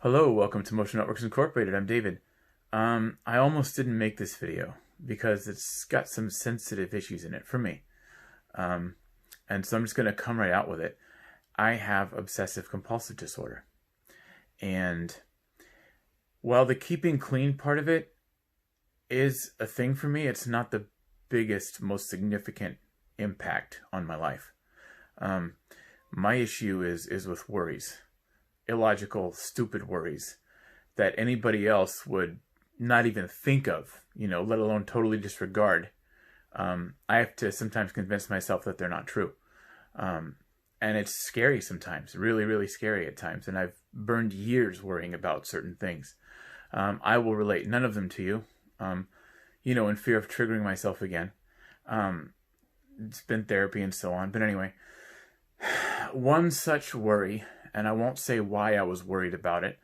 Hello, welcome to Motion Networks Incorporated. I'm David. I almost didn't make this video because it's got some sensitive issues in it for me. And so I'm just going to come right out with it. I have obsessive compulsive disorder. And while the keeping clean part of it is a thing for me, it's not the biggest, most significant impact on my life. My issue is with worries. Illogical, stupid worries that anybody else would not even think of, let alone totally disregard. I have to sometimes convince myself that they're not true. And it's scary sometimes, really, really scary at times. And I've burned years worrying about certain things. I will relate none of them to you, in fear of triggering myself again. It's been therapy and so on. But anyway, one such worry, and I won't say why I was worried about it,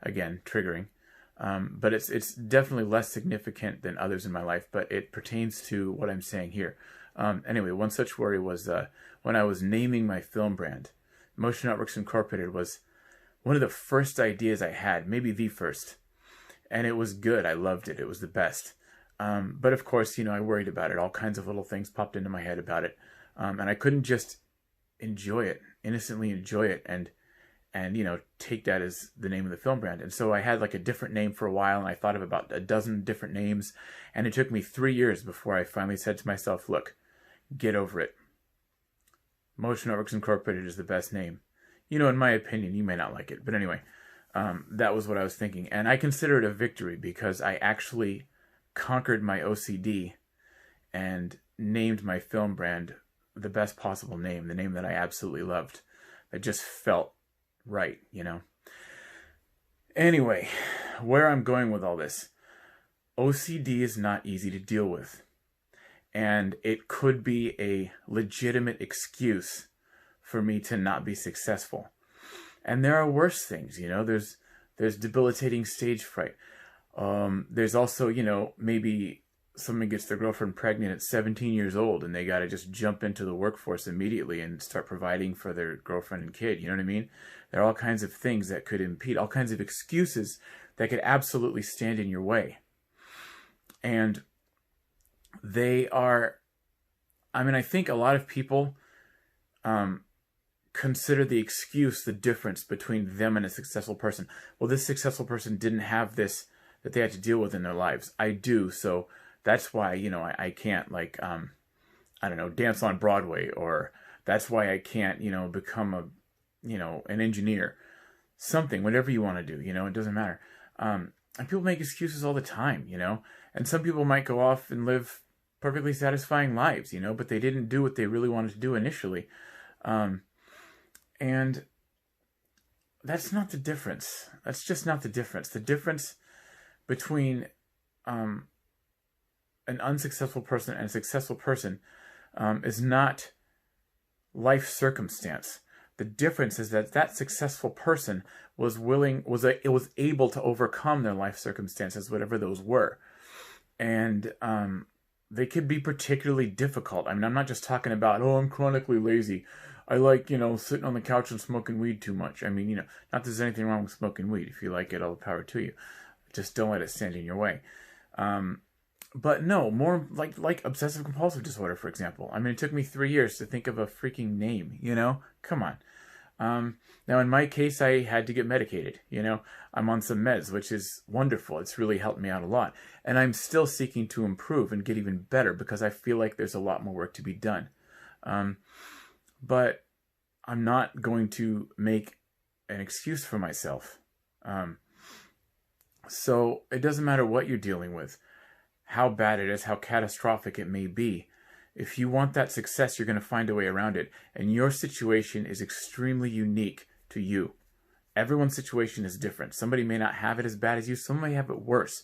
again, triggering, but it's definitely less significant than others in my life, but it pertains to what I'm saying here. Anyway, one such worry was when I was naming my film brand. Motion Networks Incorporated was one of the first ideas I had, maybe the first, and it was good. I loved it. It was the best. But of course, I worried about it. All kinds of little things popped into my head about it, and I couldn't just enjoy it, innocently enjoy it, and take that as the name of the film brand. And so I had like a different name for a while, and I thought of about a dozen different names, and it took me 3 years before I finally said to myself, look, get over it. Motion Networks Incorporated is the best name. In my opinion, you may not like it, but anyway, that was what I was thinking. And I consider it a victory because I actually conquered my OCD and named my film brand the best possible name, the name that I absolutely loved, that just felt right, Anyway, where I'm going with all this, OCD is not easy to deal with. And it could be a legitimate excuse for me to not be successful. And there are worse things, there's debilitating stage fright. There's also, maybe someone gets their girlfriend pregnant at 17 years old and they got to just jump into the workforce immediately and start providing for their girlfriend and kid. You know what I mean? There are all kinds of things that could impede, all kinds of excuses that could absolutely stand in your way. And they are, I think a lot of people consider the excuse the difference between them and a successful person. Well, this successful person didn't have this that they had to deal with in their lives. I do, so that's why, I can't, dance on Broadway, or that's why I can't, become an engineer. Something, whatever you want to do, it doesn't matter. And people make excuses all the time, and some people might go off and live perfectly satisfying lives, but they didn't do what they really wanted to do initially. And that's not the difference. That's just not the difference. The difference between an unsuccessful person and a successful person is not life circumstance. The difference is that successful person was able to overcome their life circumstances, whatever those were. And they could be particularly difficult. I'm not just talking about, I'm chronically lazy. I like, sitting on the couch and smoking weed too much. Not that there's anything wrong with smoking weed. If you like it, all the power to you. Just don't let it stand in your way. But no, more like obsessive compulsive disorder, for example. It took me 3 years to think of a freaking name, Come on. Now, in my case, I had to get medicated, I'm on some meds, which is wonderful. It's really helped me out a lot. And I'm still seeking to improve and get even better because I feel like there's a lot more work to be done. But I'm not going to make an excuse for myself. So it doesn't matter what you're dealing with, how bad it is, how catastrophic it may be. If you want that success, you're going to find a way around it. And your situation is extremely unique to you. Everyone's situation is different. Somebody may not have it as bad as you. Some may have it worse.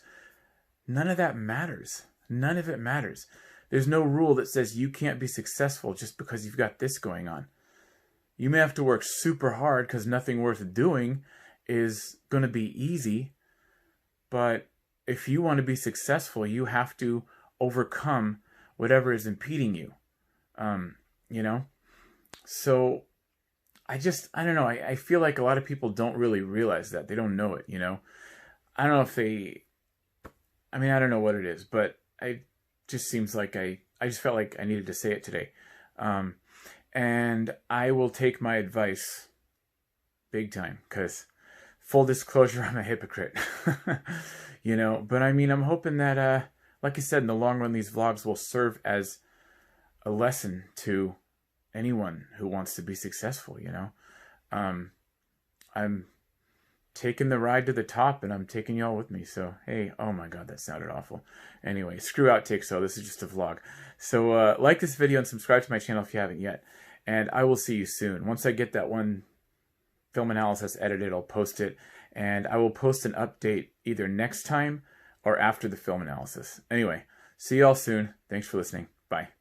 None of that matters. None of it matters. There's no rule that says you can't be successful just because you've got this going on. You may have to work super hard because nothing worth doing is going to be easy. But if you want to be successful, you have to overcome whatever is impeding you. So I don't know. I feel like a lot of people don't really realize that. They don't know it, you know? I don't know if they, I mean, I don't know what it is, but I just seems like I just felt like I needed to say it today. Um, and I will take my advice big time because full disclosure, I'm a hypocrite, you know? But I mean, I'm hoping that, like I said, in the long run, these vlogs will serve as a lesson to anyone who wants to be successful, you know? I'm taking the ride to the top and I'm taking y'all with me. So, hey, oh my God, that sounded awful. Anyway, screw outtakes though. This is just a vlog. So, like this video and subscribe to my channel if you haven't yet. And I will see you soon. Once I get that one film analysis edited, I'll post it. And I will post an update either next time or after the film analysis. Anyway, see y'all soon. Thanks for listening. Bye.